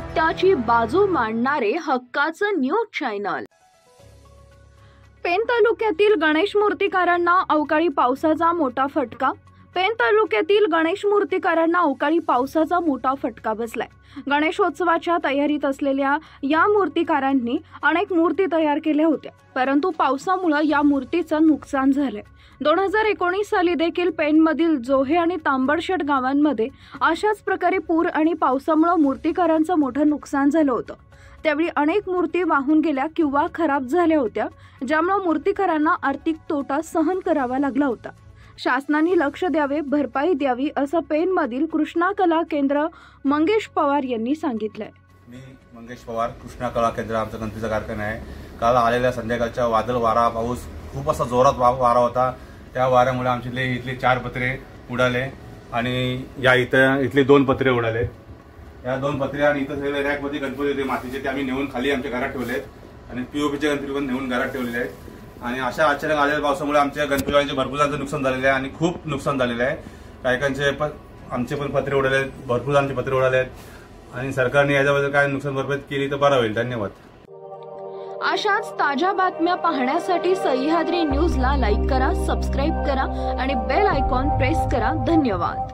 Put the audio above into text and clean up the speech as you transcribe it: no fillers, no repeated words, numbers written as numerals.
सत्याची बाजू मांडणारे हक्काचं न्यूज चॅनल। पेण तालुक्यातील गणेश मूर्तिकारांना अवकाळी पावसाचा मोठा फटका। पेण तालुक्यातील गणेश मूर्तिकारांना अवकाळी पावसाचा मोठा फटका बसलाय। गणेशोत्सवाच्या तयारीत असलेल्या या मूर्तिकारांनी अनेक मूर्ती तयार केल्या होत्या, परंतु पावसामुळे या मूर्तीचं नुकसान झालंय। 2019 साली देखील पेणमधील जोहे आणि तांबडशेट गावांमध्ये अशाच प्रकारे पूर आणि पावसामुळे मूर्तिकारांचं मोठं नुकसान झालं होतं। त्यावेळी अनेक मूर्ती वाहून गेल्या किंवा खराब झाल्या होत्या, ज्यामुळे मूर्तिकारांना आर्थिक तोटा सहन करावा लागला होता। शासनाने लक्ष द्यावे, भरपाई द्यावी असं पेणमधील कृष्णा कला केंद्र मंगेश पवार यांनी सांगितलंय। मी मंगेश पवार, कृष्णा कला केंद्र आमचा गणपतीचा कारखाना आहे। काल आलेल्या संध्याकाळच्या वादळ वारा पाऊस खूप असा जोरात वारा होता। त्या वाऱ्यामुळे आमचे इथले 4 पत्रे उडाले आणि या इथले 2 पत्रे उडाले। या 2 पत्रे आणि इथं सगळे रॅकमध्ये गणपती होते मातीचे, ते आम्ही नेऊन खाली आमच्या घरात ठेवलेत आणि पीओपीचे गणपती पण नेऊन घरात ठेवलेले आहेत। आणि अशा अचानक आलेल्या पावसामुळे आमच्या गणपतीचे भरपूर जणांचं नुकसान झालेलं आहे आणि खूप नुकसान झालेलं आहे। काहीकांचे आमचे पण पत्रे उडाले आहेत, भरपूर जणांचे पत्रे उडाले आहेत आणि सरकारने याच्याबद्दल काय नुकसान भरपाई केली तर बरं होईल। धन्यवाद। अशाच ताज्या बातम्या पाहण्यासाठी सह्याद्री न्यूजला लाईक करा, सबस्क्राईब करा आणि बेल आयकॉन प्रेस करा। धन्यवाद।